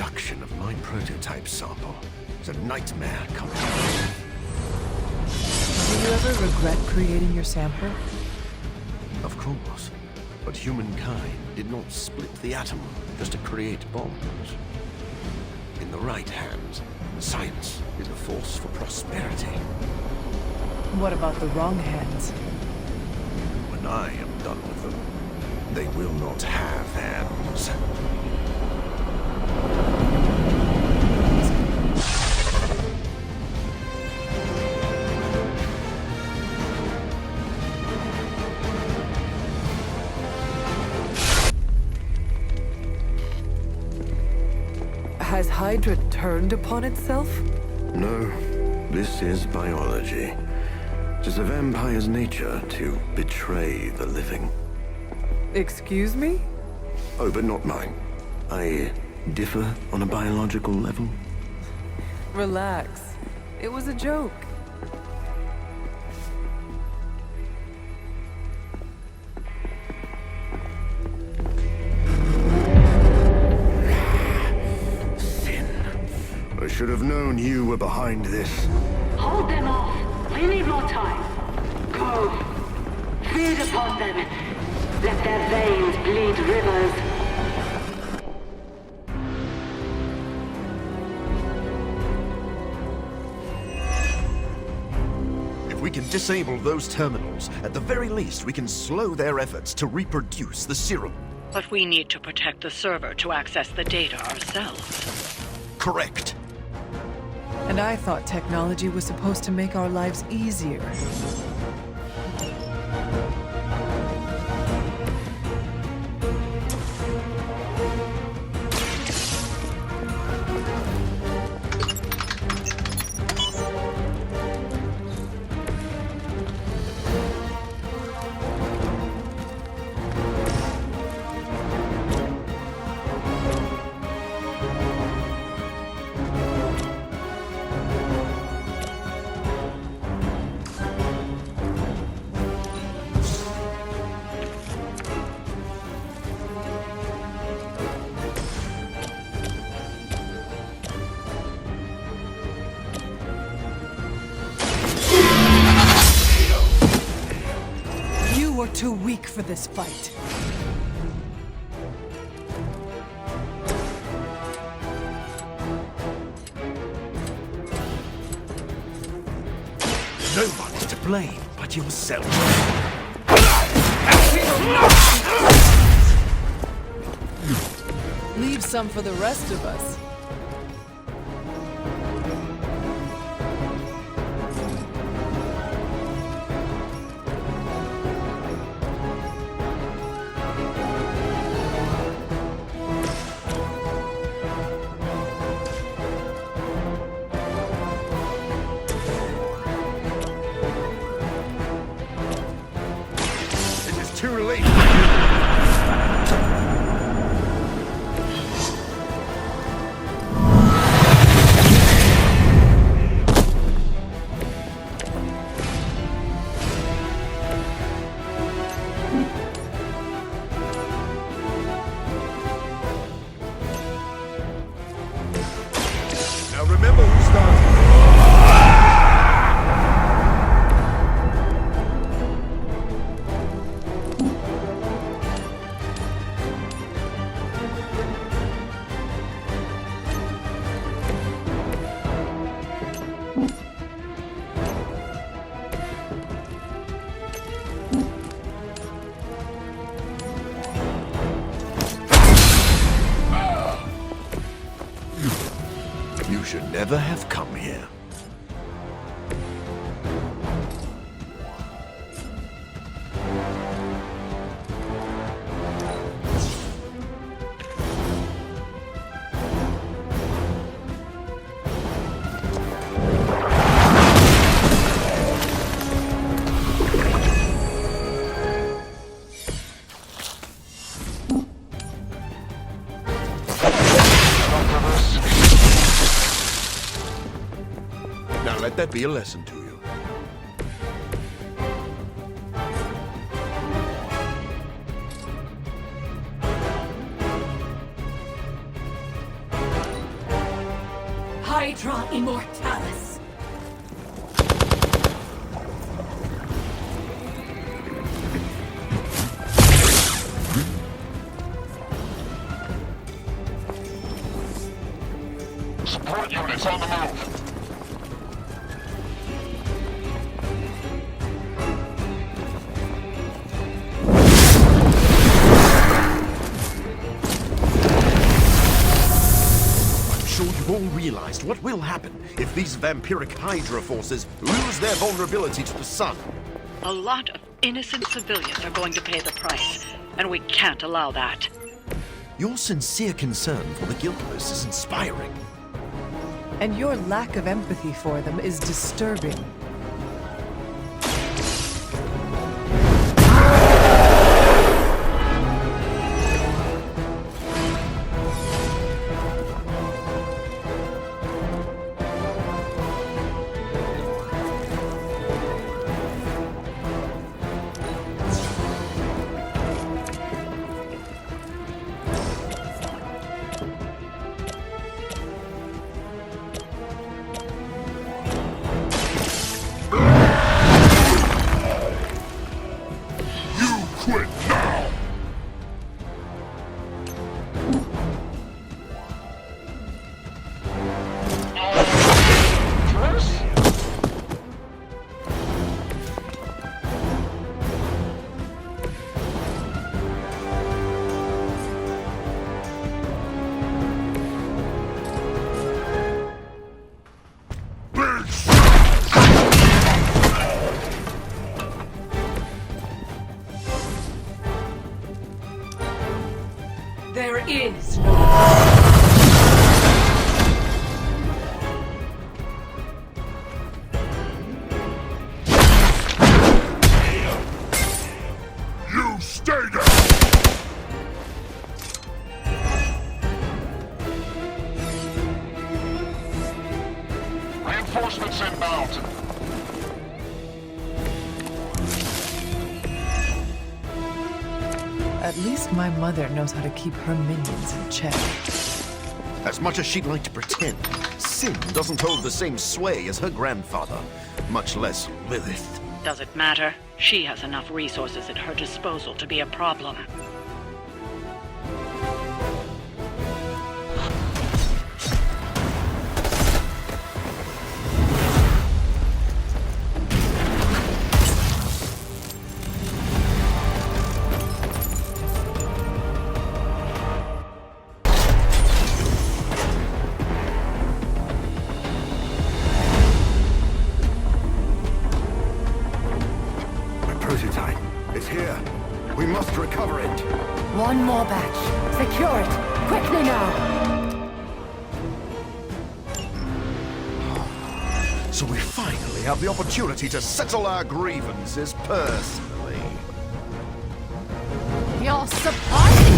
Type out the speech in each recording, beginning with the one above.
production of my prototype sample is a nightmare come true. Do you ever regret creating your sample? Of course, but humankind did not split the atom just to create bombs. In the right hands, science is a force for prosperity. What about the wrong hands? When I am done with them, they will not have hands. Has Hydra turned upon itself? No, this is biology. It is a vampire's nature to betray the living. Excuse me? Oh, but not mine. I differ on a biological level. Relax. It was a joke. I should have known you were behind this. Hold them off. We need more time. Go. Feed upon them. Let their veins bleed rivers. If we can disable those terminals, at the very least we can slow their efforts to reproduce the serum. But we need to protect the server to access the data ourselves. Correct. And I thought technology was supposed to make our lives easier. You are too weak for this fight. No one is to blame but yourself. Leave some for the rest of us. Too late. Now remember who started. You should never have come here. Now let that be a lesson to you. Hydra Immortalis. Support units on the move. I'm sure you've all realized what will happen if these vampiric Hydra forces lose their vulnerability to the sun. A lot of innocent civilians are going to pay the price, and we can't allow that. Your sincere concern for the guiltless is inspiring. And your lack of empathy for them is disturbing. Quit now! There is no... You stay there! Reinforcements inbound. At least my mother knows how to keep her minions in check. As much as she'd like to pretend, Sin doesn't hold the same sway as her grandfather, much less Lilith. Does it matter? She has enough resources at her disposal to be a problem. Prototype. It's here. We must recover it. One more batch. Secure it. Quickly now. So we finally have the opportunity to settle our grievances personally. You're surprising.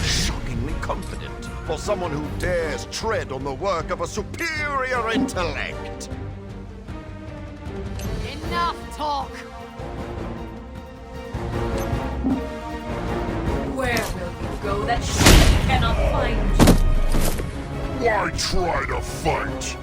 Shockingly confident for someone who dares tread on the work of a superior intellect. Enough talk. Where will you go that she cannot find you? Why try to fight?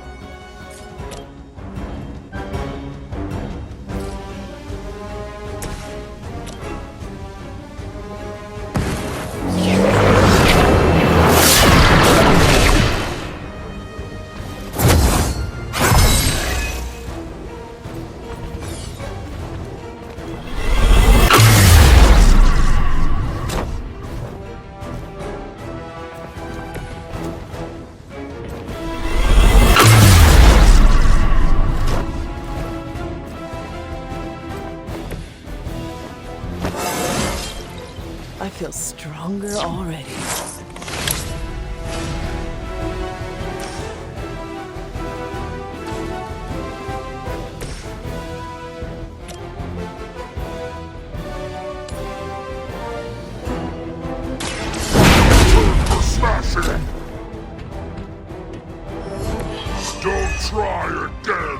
I feel stronger already. For smashing! Don't try again!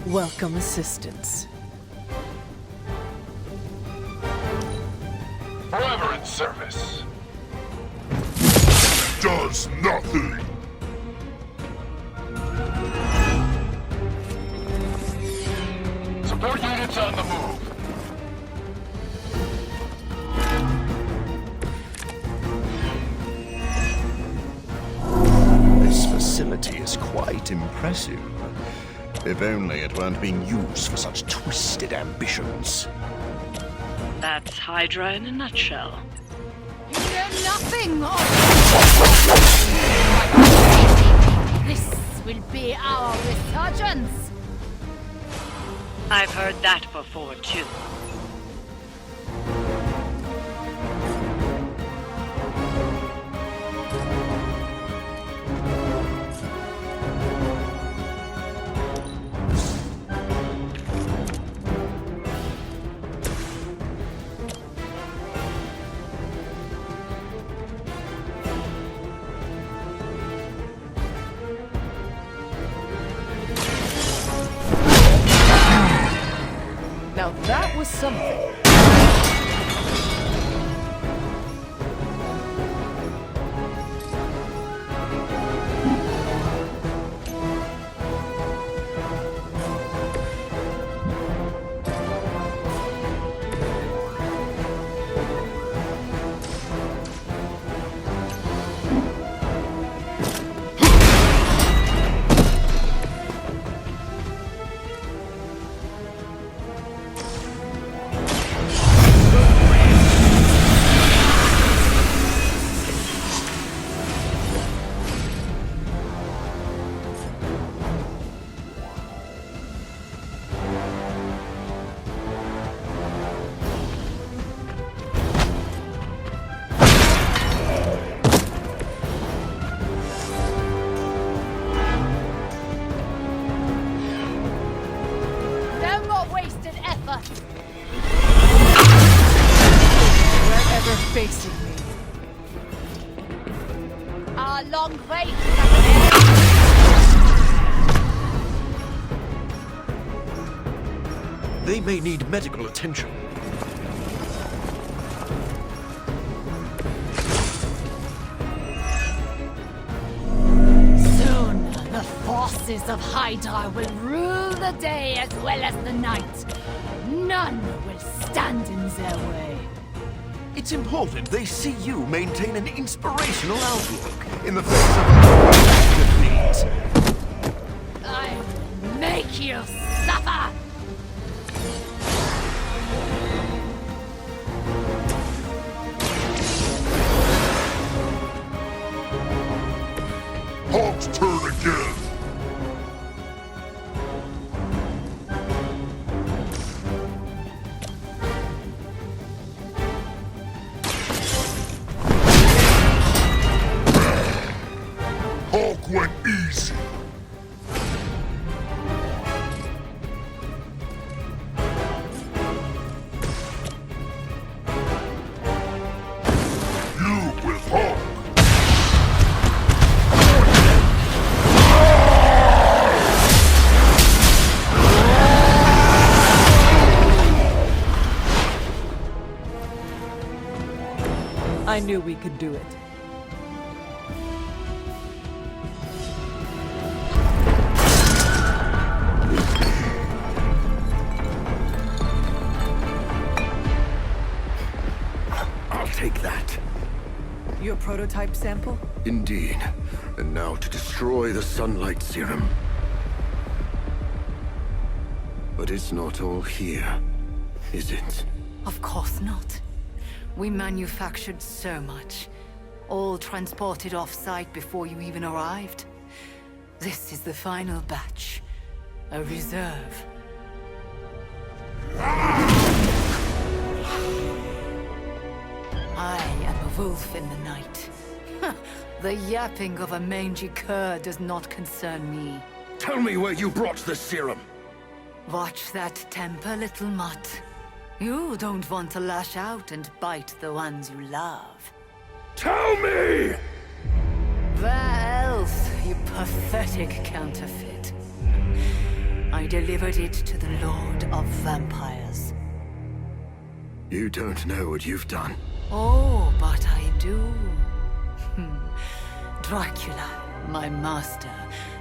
Welcome assistance. Forever in service. Does nothing. Support units on the move. This facility is quite impressive. If only it weren't being used for such twisted ambitions. That's Hydra in a nutshell. You know nothing of... This will be our resurgence. I've heard that before, too. Now that was something. Facing me. Our long wait is at an end. They may need medical attention. Soon, the forces of Hydra will rule the day as well as the night. None will stand in their way. It's important they see you maintain an inspirational outlook in the face of defeat. I will make you suffer! Hawk's turn again. Hawk went easy. You with Hawk. I knew we could do it. I'll take that. Your prototype sample? Indeed. And now to destroy the sunlight serum. But it's not all here, is it? Of course not. We manufactured so much, all transported off-site before you even arrived. This is the final batch, a reserve. I am a wolf in the night. The yapping of a mangy cur does not concern me. Tell me where you brought the serum. Watch that temper, little mutt. You don't want to lash out and bite the ones you love. Tell me! Where else, you pathetic counterfeit? I delivered it to the Lord of Vampires. You don't know what you've done. Oh, but I do. Dracula, my master,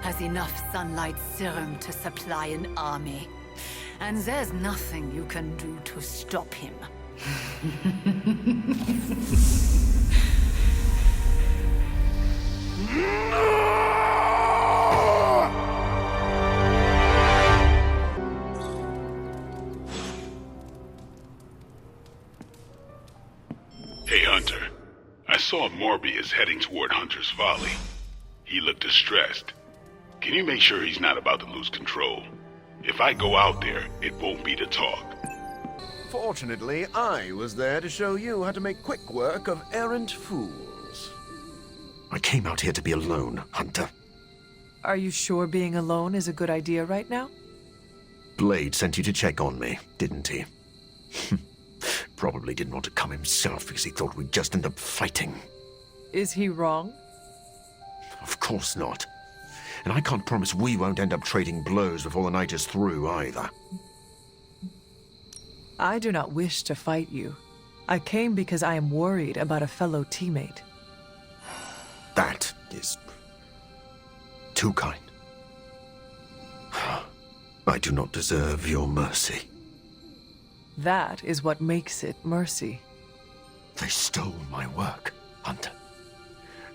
has enough sunlight serum to supply an army. And there's nothing you can do to stop him. Hey, Hunter. I saw Morbius heading toward Hunter's Folly. He looked distressed. Can you make sure he's not about to lose control? If I go out there, it won't be to talk. Fortunately, I was there to show you how to make quick work of errant fools. I came out here to be alone, Hunter. Are you sure being alone is a good idea right now? Blade sent you to check on me, didn't he? Probably didn't want to come himself because he thought we'd just end up fighting. Is he wrong? Of course not. And I can't promise we won't end up trading blows before the night is through, either. I do not wish to fight you. I came because I am worried about a fellow teammate. That is too kind. I do not deserve your mercy. That is what makes it mercy. They stole my work, Hunter.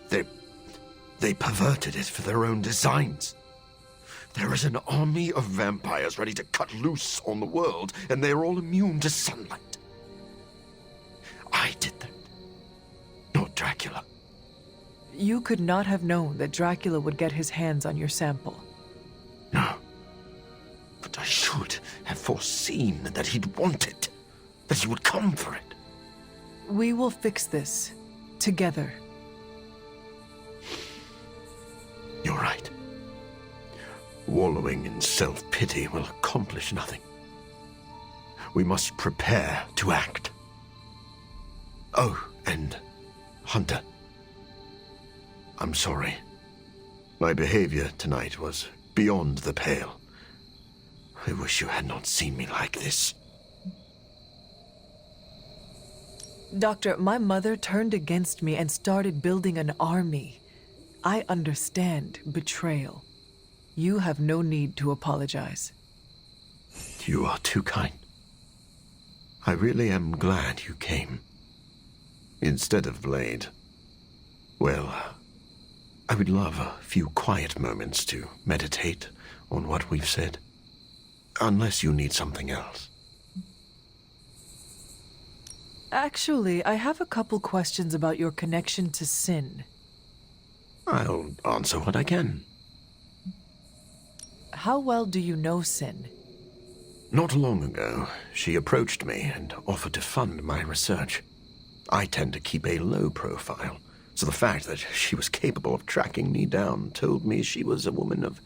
They perverted it for their own designs. There is an army of vampires ready to cut loose on the world, and they're all immune to sunlight. I did that, not Dracula. You could not have known that Dracula would get his hands on your sample. No. But I should have foreseen that he'd want it, that he would come for it. We will fix this, together. You're right. Wallowing in self-pity will accomplish nothing. We must prepare to act. Oh, and Hunter. I'm sorry. My behavior tonight was beyond the pale. I wish you had not seen me like this. Doctor, my mother turned against me and started building an army. I understand betrayal. You have no need to apologize. You are too kind. I really am glad you came. Instead of Blade. Well, I would love a few quiet moments to meditate on what we've said. Unless you need something else. Actually, I have a couple questions about your connection to sin. I'll answer what I can. How well do you know Sin? Not long ago, she approached me and offered to fund my research. I tend to keep a low profile, so the fact that she was capable of tracking me down told me she was a woman of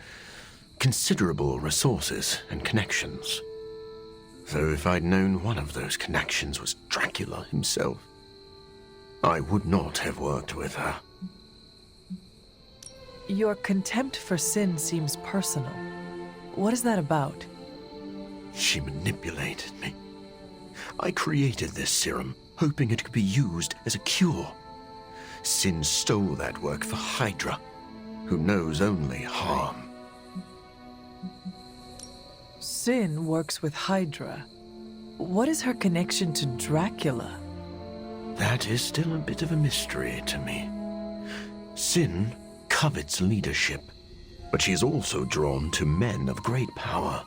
considerable resources and connections. So if I'd known one of those connections was Dracula himself, I would not have worked with her. Your contempt for Sin seems personal. What is that about? She manipulated me. I created this serum, hoping it could be used as a cure. Sin stole that work for Hydra, who knows only harm. Sin works with Hydra. What is her connection to Dracula? That is still a bit of a mystery to me. Sin covets leadership, but she is also drawn to men of great power.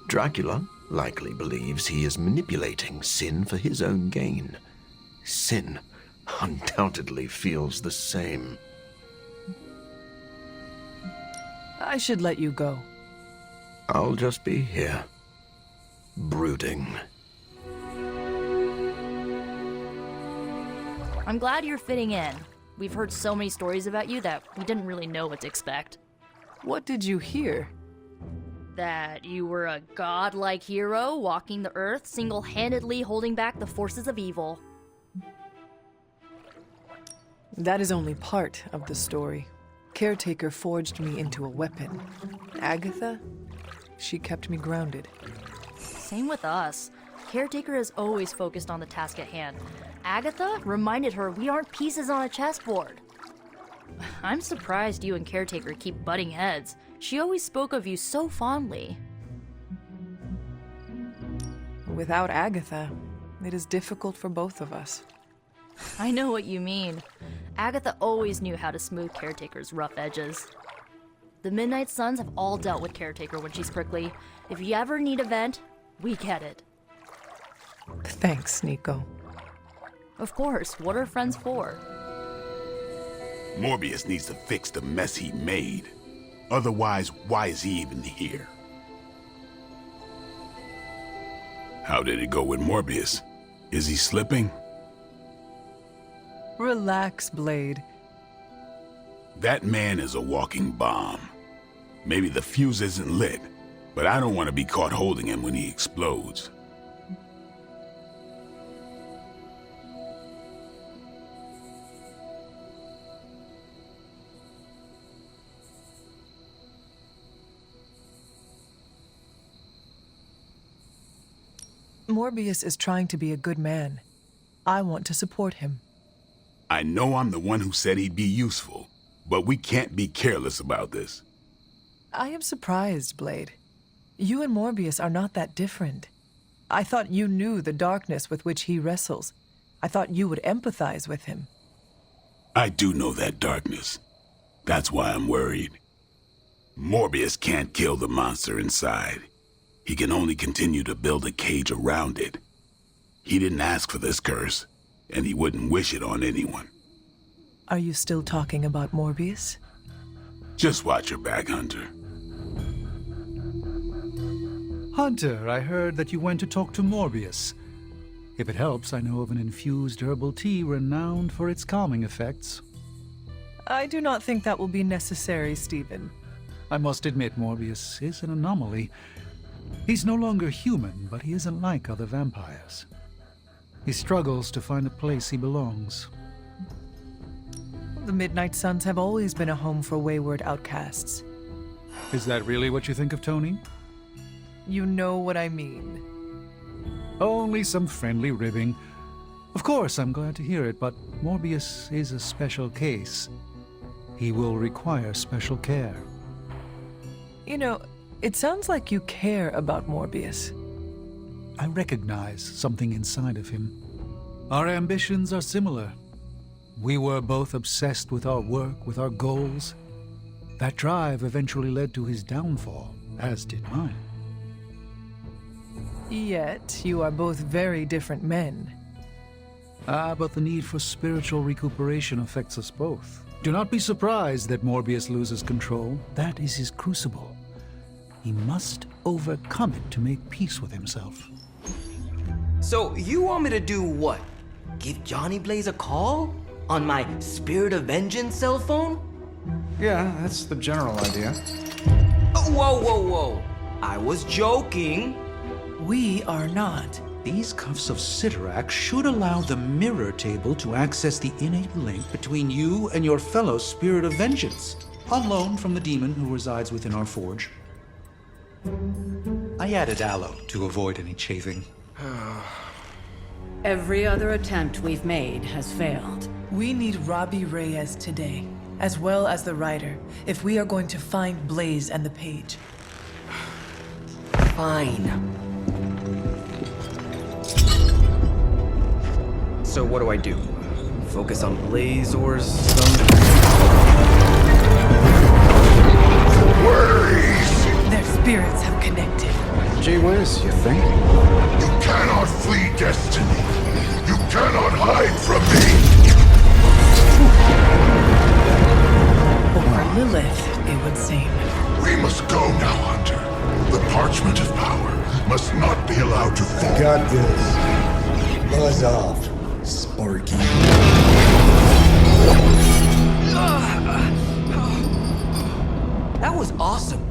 Dracula likely believes he is manipulating Sin for his own gain. Sin undoubtedly feels the same. I should let you go. I'll just be here, brooding. I'm glad you're fitting in. We've heard so many stories about you that we didn't really know what to expect. What did you hear? That you were a godlike hero walking the earth, single-handedly holding back the forces of evil. That is only part of the story. Caretaker forged me into a weapon. Agatha? She kept me grounded. Same with us. Caretaker is always focused on the task at hand. Agatha reminded her we aren't pieces on a chessboard. I'm surprised you and Caretaker keep butting heads. She always spoke of you so fondly. Without Agatha, it is difficult for both of us. I know what you mean. Agatha always knew how to smooth Caretaker's rough edges. The Midnight Suns have all dealt with Caretaker when she's prickly. If you ever need a vent, we get it. Thanks, Nico. Of course, what are friends for? Morbius needs to fix the mess he made. Otherwise, why is he even here? How did it go with Morbius? Is he slipping? Relax, Blade. That man is a walking bomb. Maybe the fuse isn't lit, but I don't want to be caught holding him when he explodes. Morbius is trying to be a good man. I want to support him. I know I'm the one who said he'd be useful, but we can't be careless about this. I am surprised, Blade. You and Morbius are not that different. I thought you knew the darkness with which he wrestles. I thought you would empathize with him. I do know that darkness. That's why I'm worried. Morbius can't kill the monster inside. He can only continue to build a cage around it. He didn't ask for this curse, and he wouldn't wish it on anyone. Are you still talking about Morbius? Just watch your back, Hunter. Hunter, I heard that you went to talk to Morbius. If it helps, I know of an infused herbal tea renowned for its calming effects. I do not think that will be necessary, Stephen. I must admit Morbius is an anomaly. He's no longer human, but he isn't like other vampires. He struggles to find a place he belongs. The Midnight Suns have always been a home for wayward outcasts. Is that really what you think of Tony? You know what I mean. Only some friendly ribbing. Of course, I'm glad to hear it, but Morbius is a special case. He will require special care. You know, it sounds like you care about Morbius. I recognize something inside of him. Our ambitions are similar. We were both obsessed with our work, with our goals. That drive eventually led to his downfall, as did mine. Yet, you are both very different men. But the need for spiritual recuperation affects us both. Do not be surprised that Morbius loses control. That is his crucible. He must overcome it to make peace with himself. So, you want me to do what? Give Johnny Blaze a call? On my Spirit of Vengeance cell phone? Yeah, that's the general idea. Whoa, whoa, whoa. I was joking. We are not. These cuffs of Sidorak should allow the mirror table to access the innate link between you and your fellow Spirit of Vengeance, on loan from the demon who resides within our forge. I added aloe to avoid any chafing. Every other attempt we've made has failed. We need Robbie Reyes today, as well as the writer, if we are going to find Blaze and the page. Fine. So what do I do? Focus on Blaze or some... Their spirits have connected. Gee whiz, you think? You cannot flee destiny. You cannot hide from me. Or Lilith, it would seem. We must go now, Hunter. The parchment of power must not be allowed to fall. Got this. Buzz off, Sparky. That was awesome.